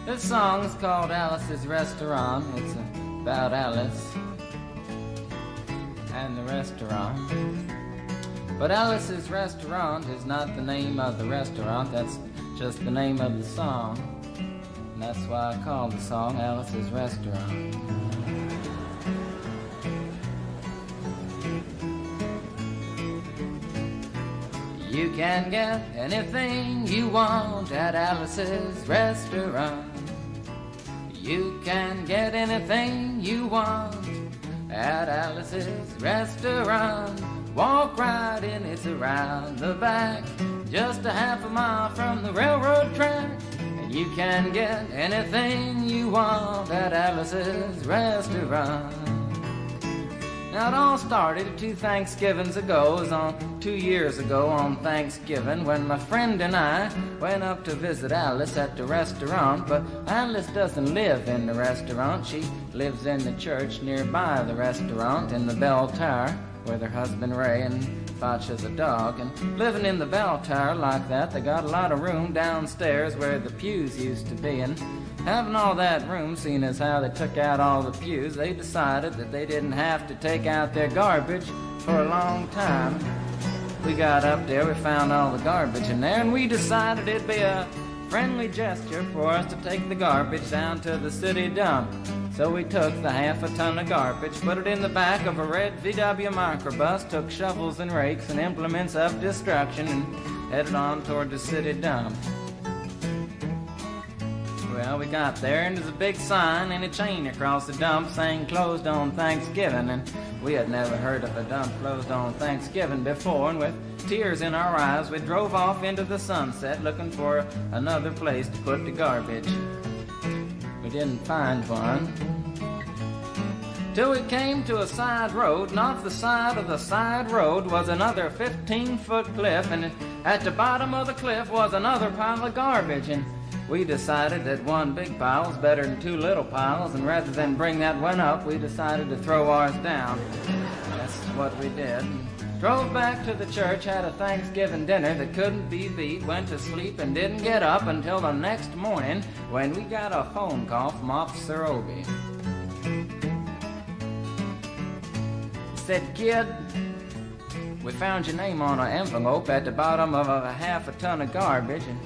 This song is called Alice's Restaurant. It's about Alice and the restaurant. But Alice's Restaurant is not the name of the restaurant, that's just the name of the song. And that's why I called the song Alice's Restaurant. You can get anything you want at Alice's Restaurant. You can get anything you want at Alice's Restaurant. Walk right in, it's around the back, just a half a mile from the railroad track. And you can get anything you want at Alice's Restaurant. Now it all started 2 Thanksgivings ago. It was on 2 years ago on Thanksgiving when my friend and I went up to visit Alice at the restaurant. But Alice doesn't live in the restaurant. She lives in the church nearby the restaurant in the bell tower with her husband Ray and Foch as a dog. And living in the bell tower like that, they got a lot of room downstairs where the pews used to be. And having all that room, seeing as how they took out all the pews, they decided that they didn't have to take out their garbage for a long time. We got up there, we found all the garbage in there, and we decided it'd be a friendly gesture for us to take the garbage down to the city dump. So we took the half a ton of garbage, put it in the back of a red VW microbus, took shovels and rakes and implements of destruction, and headed on toward the city dump. Well, we got there, and there's a big sign and a chain across the dump saying closed on Thanksgiving, and we had never heard of a dump closed on Thanksgiving before, and with tears in our eyes, we drove off into the sunset looking for another place to put the garbage. We didn't find one till we came to a side road, and off the side of the side road was another 15-foot cliff, and at the bottom of the cliff was another pile of garbage. And we decided that one big pile was better than 2 little piles, and rather than bring that one up, we decided to throw ours down. That's what we did. Drove back to the church, had a Thanksgiving dinner that couldn't be beat, went to sleep and didn't get up until the next morning when we got a phone call from Officer Obie. He said, "Kid, we found your name on an envelope at the bottom of a half a ton of garbage, and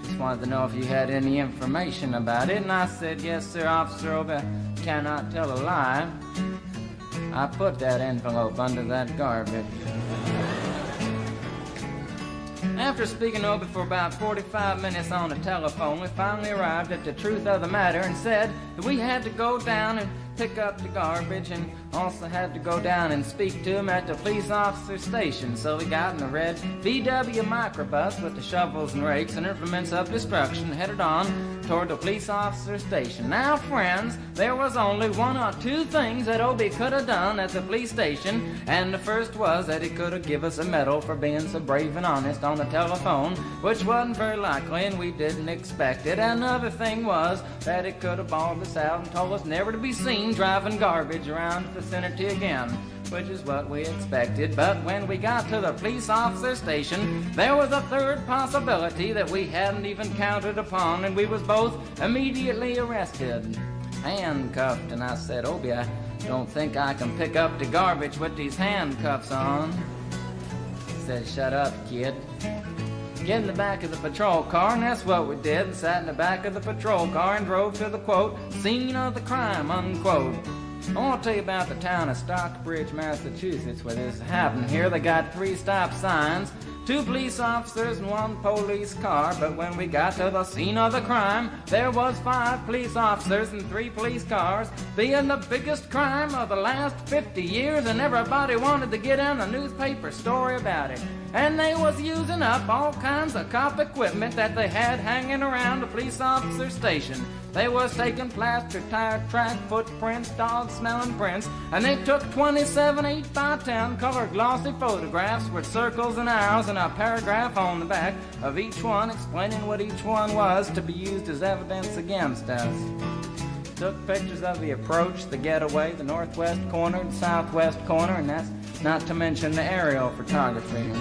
just wanted to know if you had any information about it." And I said, "Yes, sir, Officer Obie, I cannot tell a lie. I put that envelope under that garbage." After speaking to Obie for about 45 minutes on the telephone, we finally arrived at the truth of the matter and said that we had to go down and pick up the garbage, and also had to go down and speak to him at the police officer station. So we got in a red VW microbus with the shovels and rakes and implements of destruction, headed on toward the police officer station. Now, friends, there was only 1 or 2 things that Obie could have done at the police station, and the first was that he could have given us a medal for being so brave and honest on the telephone, which wasn't very likely, and we didn't expect it. Another thing was that he could have bawled us out and told us never to be seen driving garbage around the vicinity again, which is what we expected. But when we got to the police officer station, there was a third possibility that we hadn't even counted upon, and we was both immediately arrested, handcuffed. And I said, "Obie, I don't think I can pick up the garbage with these handcuffs on." He said, "Shut up, kid. Get in the back of the patrol car," and that's what we did, and sat in the back of the patrol car and drove to the, quote, "scene of the crime," unquote. I want to tell you about the town of Stockbridge, Massachusetts, where this happened. Here they got 3 stop signs, 2 police officers and 1 police car, but when we got to the scene of the crime, there was 5 police officers and 3 police cars, being the biggest crime of the last 50 years, and everybody wanted to get in a newspaper story about it. And they was using up all kinds of cop equipment that they had hanging around the police officer station. They was taking plaster, tire track, footprints, dog-smelling prints, and they took 27 8x10 color glossy photographs with circles and arrows and a paragraph on the back of each one explaining what each one was to be used as evidence against us. Took pictures of the approach, the getaway, the northwest corner, the southwest corner, and that's not to mention the aerial photography.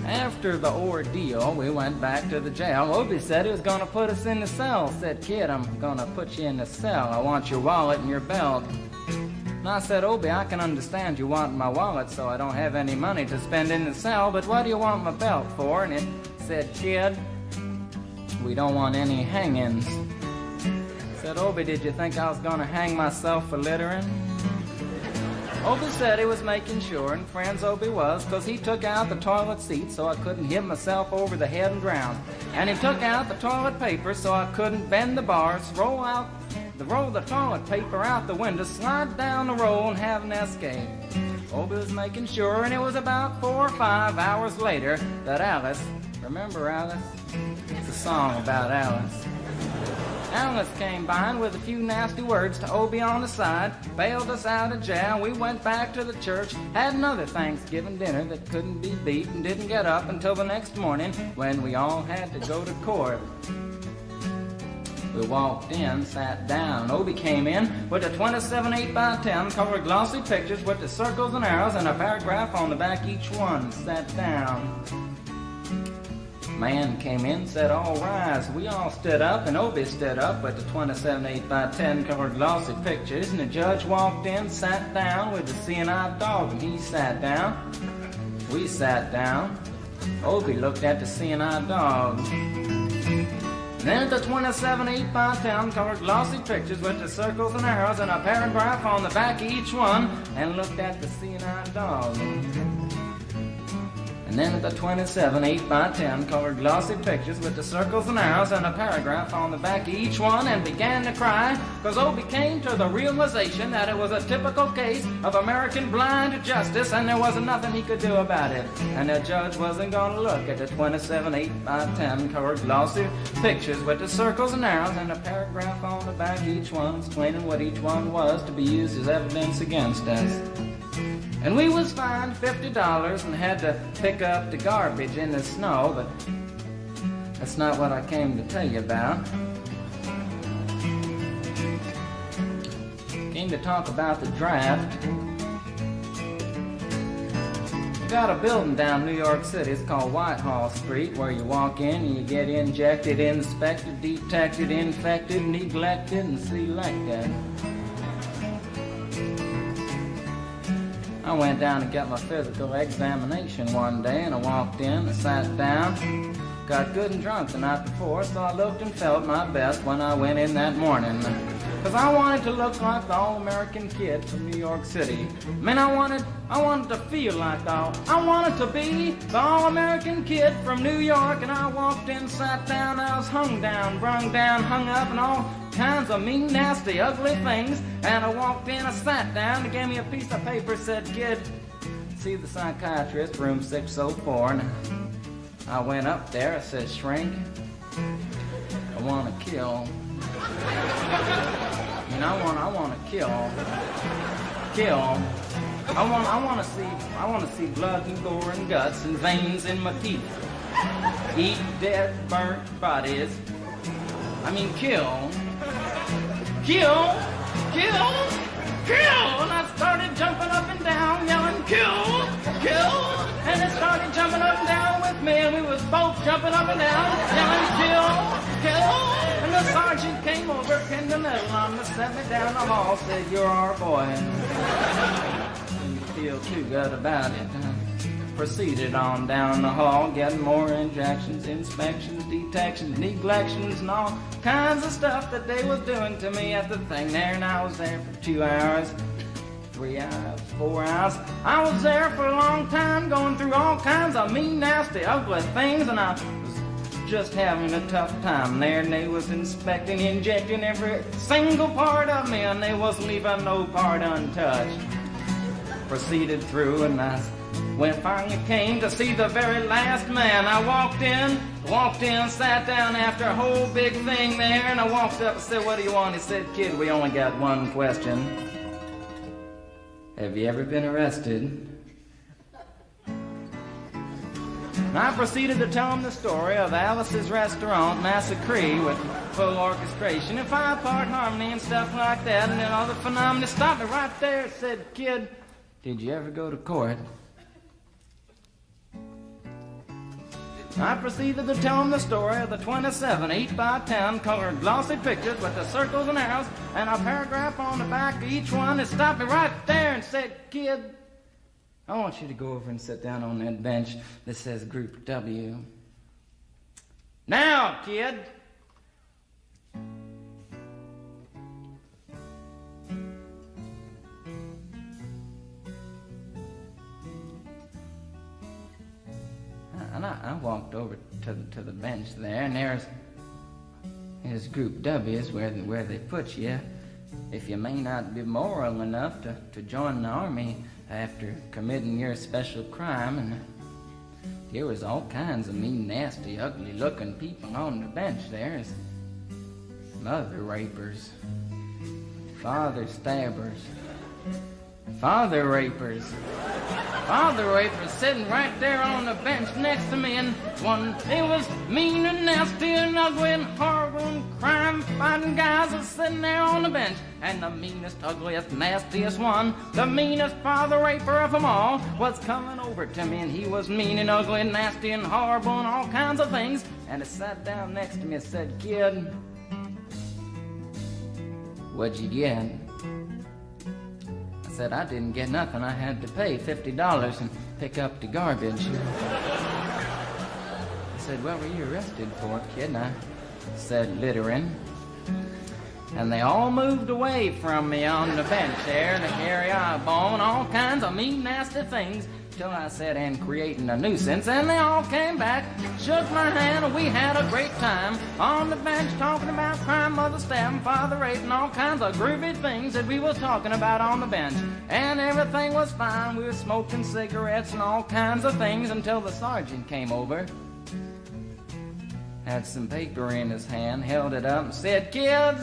After the ordeal, we went back to the jail. Obie said he was going to put us in the cell. Said, "Kid, I'm going to put you in the cell. I want your wallet and your belt." And I said, "Obie, I can understand you want my wallet so I don't have any money to spend in the cell, but what do you want my belt for?" And it said, "Kid, we don't want any hangings." I said, "Obie, did you think I was going to hang myself for littering?" Obie said he was making sure, and friends Obie was, because he took out the toilet seat so I couldn't hit myself over the head and drown. And he took out the toilet paper so I couldn't bend the bars, roll the toilet paper out the window, slide down the roll, and have an escape. Obie was making sure, and it was about 4 or 5 hours later that Alice, remember Alice? It's a song about Alice. Alice came by and with a few nasty words to Obie on the side, bailed us out of jail. We went back to the church, had another Thanksgiving dinner that couldn't be beat, and didn't get up until the next morning when we all had to go to court. We walked in, sat down. Obie came in with a 27 8x10 colored glossy pictures with the circles and arrows and a paragraph on the back each one. Sat down. Man came in, said, "All rise." We all stood up, and Obie stood up with the 27 8x10 colored glossy pictures, and the judge walked in, sat down with the seeing-eyed dog, and he sat down. We sat down. Obie looked at the seeing-eyed dog. Then the 27 8x10 colored glossy pictures with the circles and arrows and a paragraph on the back of each one, and looked at the seeing-eyed dog. And then the 27 8x10 colored glossy pictures with the circles and arrows and a paragraph on the back of each one, and began to cry, because Obie came to the realization that it was a typical case of American blind justice, and there wasn't nothing he could do about it. And the judge wasn't going to look at the 27 8x10 colored glossy pictures with the circles and arrows and a paragraph on the back of each one, explaining what each one was to be used as evidence against us. And we was fined $50 and had to pick up the garbage in the snow, but that's not what I came to tell you about. Came to talk about the draft. We got a building down New York City. It's called Whitehall Street, where you walk in and you get injected, inspected, detected, infected, neglected, and selected. I went down to get my physical examination one day, and I walked in, I sat down, got good and drunk the night before, so I looked and felt my best when I went in that morning. Because I wanted to look like the all-American kid from New York City. I mean, I wanted to feel like I wanted to be the all-American kid from New York, and I walked in, sat down, I was hung down, brung down, hung up, and all kinds of mean, nasty, ugly things. And I walked in, I sat down, they gave me a piece of paper, said, "Kid, see the psychiatrist, room 604. And I went up there, I said, "Shrink, I want to kill." I mean, I want to kill. I want to see blood and gore and guts and veins in my teeth. Eat dead, burnt bodies. I mean, kill. And I started jumping up and down, yelling, "Kill!" And it started jumping up and down with me, and we was both jumping up and down, yelling, "Kill!" And the sergeant came over, pinned the medal on me, set me down the hall, said, "You're our boy." And you feel too good about it. Proceeded on down the hall, getting more injections, inspections, detections, neglections, and all kinds of stuff that they was doing to me at the thing there. And I was there for 2 hours, 3 hours, 4 hours. I was there for a long time, going through all kinds of mean, nasty, ugly things, and I was just having a tough time there. And they was inspecting, injecting every single part of me, and they wasn't leaving no part untouched. Proceeded through, and when it finally came to see the very last man, I walked in, sat down after a whole big thing there, and I walked up and said, "What do you want?" He said, "Kid, we only got one question. Have you ever been arrested?" And I proceeded to tell him the story of Alice's Restaurant Massacre with full orchestration and 5-part harmony and stuff like that, and then all the phenomena. Stopped me right there and said, "Kid, did you ever go to court?" I proceeded to tell him the story of the 27 8x10 colored glossy pictures with the circles and arrows and a paragraph on the back of each one. It stopped me right there and said, "Kid, I want you to go over and sit down on that bench that says Group W. Now, kid." And I walked over to the bench there, and there's Group W is where they put you if you may not be moral enough to join the army after committing your special crime. And there was all kinds of mean, nasty, ugly-looking people on the bench there. Mother rapers, father stabbers, father rapers sitting right there on the bench next to me, and one, it was mean and nasty and ugly and horrible and crime-fighting guys was sitting there on the bench. And the meanest, ugliest, nastiest one, the meanest father raper of them all, was coming over to me, and he was mean and ugly and nasty and horrible and all kinds of things. And he sat down next to me and said, "Kid, what'd you get?" I said, "I didn't get nothing. I had to pay $50 and pick up the garbage." He said, "What were you arrested for, kid?" And I said, "Littering." And they all moved away from me on the bench there to carry eyeball and all kinds of mean, nasty things, till I said, "And creating a nuisance." And they all came back, shook my hand, and we had a great time on the bench talking about crime, mother stabbing, father raping, all kinds of groovy things that we was talking about on the bench. And everything was fine. We were smoking cigarettes and all kinds of things until the sergeant came over, had some paper in his hand, held it up and said, "Kids,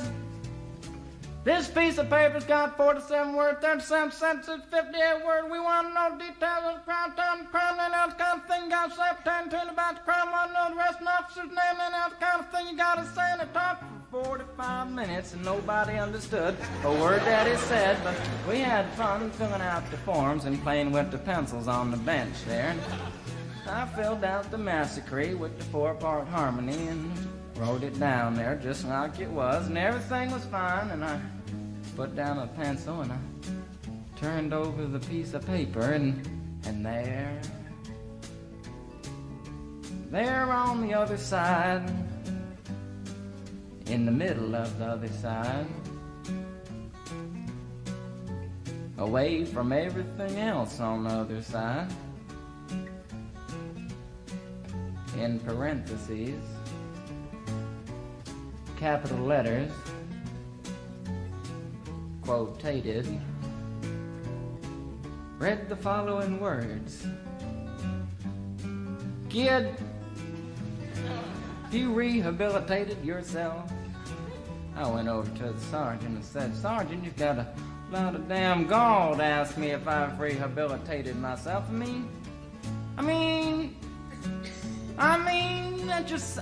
this piece of paper's got 47 words, 37 sentences, 58 words. We want to know details of the crime, time, the crime, and that kind of thing. You got to say pertaining about the crime, want to know the rest of the officer's name, and that kind of thing. You got to say." And it talked for 45 minutes, and nobody understood a word that he said, but we had fun filling out the forms and playing with the pencils on the bench there. And I filled out the massacre with the 4-part harmony and wrote it down there just like it was, and everything was fine. And I put down a pencil and I turned over the piece of paper, and there on the other side, in the middle of the other side, away from everything else on the other side, in parentheses, capital letters, quotated, read the following words: "Kid, have you rehabilitated yourself?" I went over to the sergeant and said, "Sergeant, you've got a lot of damn gall to ask me if I've rehabilitated myself.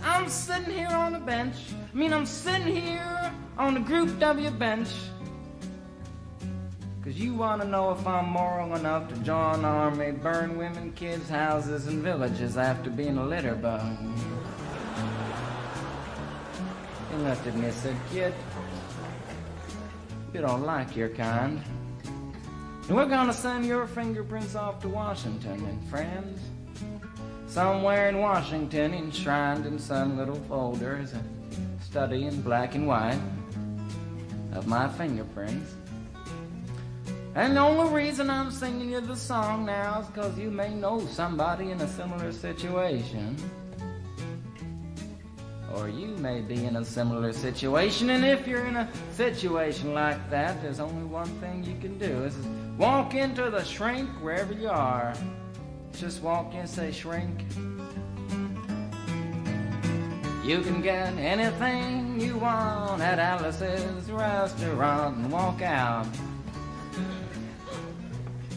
I'm sitting here on the bench. I'm sitting here on the Group W bench because you want to know if I'm moral enough to join the army, burn women, kids' houses, and villages after being a litter bug." He looked at me and said, "Kid, you don't like your kind. And we're going to send your fingerprints off to Washington, and friends, somewhere in Washington, enshrined in some little folder, is a study in black and white of my fingerprints. And the only reason I'm singing you the song now is because you may know somebody in a similar situation. Or you may be in a similar situation, and if you're in a situation like that, there's only one thing you can do, is walk into the shrink wherever you are. Just walk in and say, 'Shrink, you can get anything you want at Alice's restaurant,' and walk out.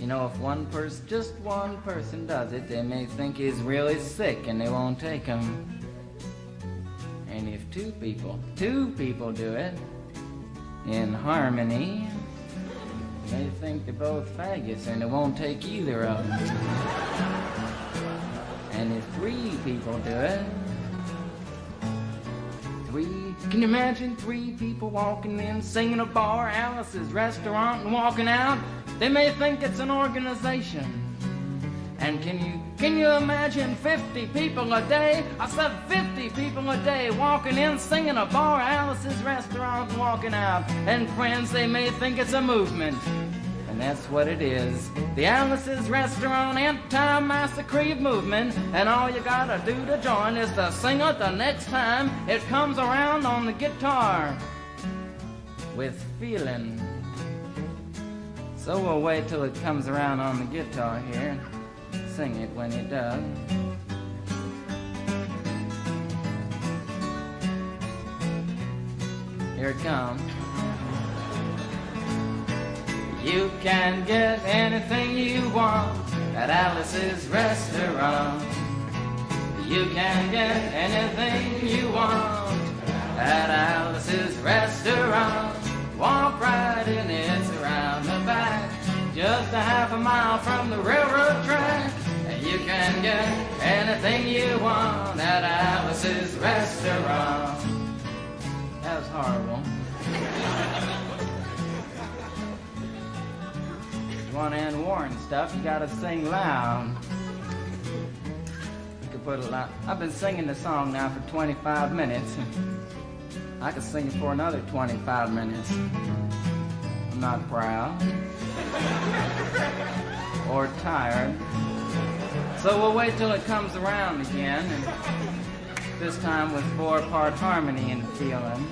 You know, if just one person does it, they may think he's really sick and they won't take him. And if two people do it in harmony, they think they're both faggots and they won't take either of them. And if 3 people do it, can you imagine 3 people walking in, singing a bar, Alice's restaurant, and walking out? They may think it's an organization. And can you imagine 50 people a day? I said 50 people a day walking in, singing a bar, Alice's restaurant, and walking out. And friends, they may think it's a movement. And that's what it is. The Alice's Restaurant Anti-Massacre movement. And all you gotta do to join is to sing it the next time it comes around on the guitar with feeling. So we'll wait till it comes around on the guitar here. Sing it when it does. Here it comes. You can get anything you want at Alice's Restaurant. You can get anything you want at Alice's Restaurant. Walk right in, it's around the back, just a half a mile from the railroad track. And you can get anything you want at Alice's Restaurant. That was horrible. You want to end war and stuff, you gotta sing loud. You could put it loud. I've been singing the song now for 25 minutes. I could sing it for another 25 minutes. I'm not proud or tired. So we'll wait till it comes around again, and this time with 4-part harmony and feeling.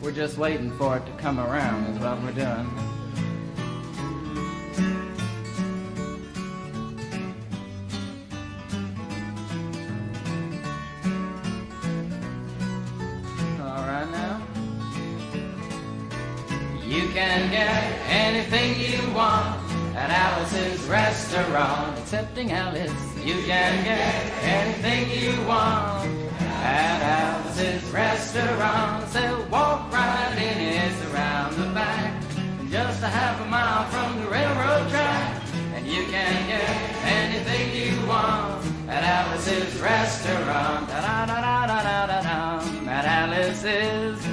We're just waiting for it to come around is what we're doing. All right now. You can get anything you want at Alice's Restaurant. Excepting Alice, you can get anything you want at Alice's Restaurant. So walk right in, it's around the back, just a half a mile from the railroad track. And you can get anything you want at Alice's Restaurant. Da da da da da da da. At Alice's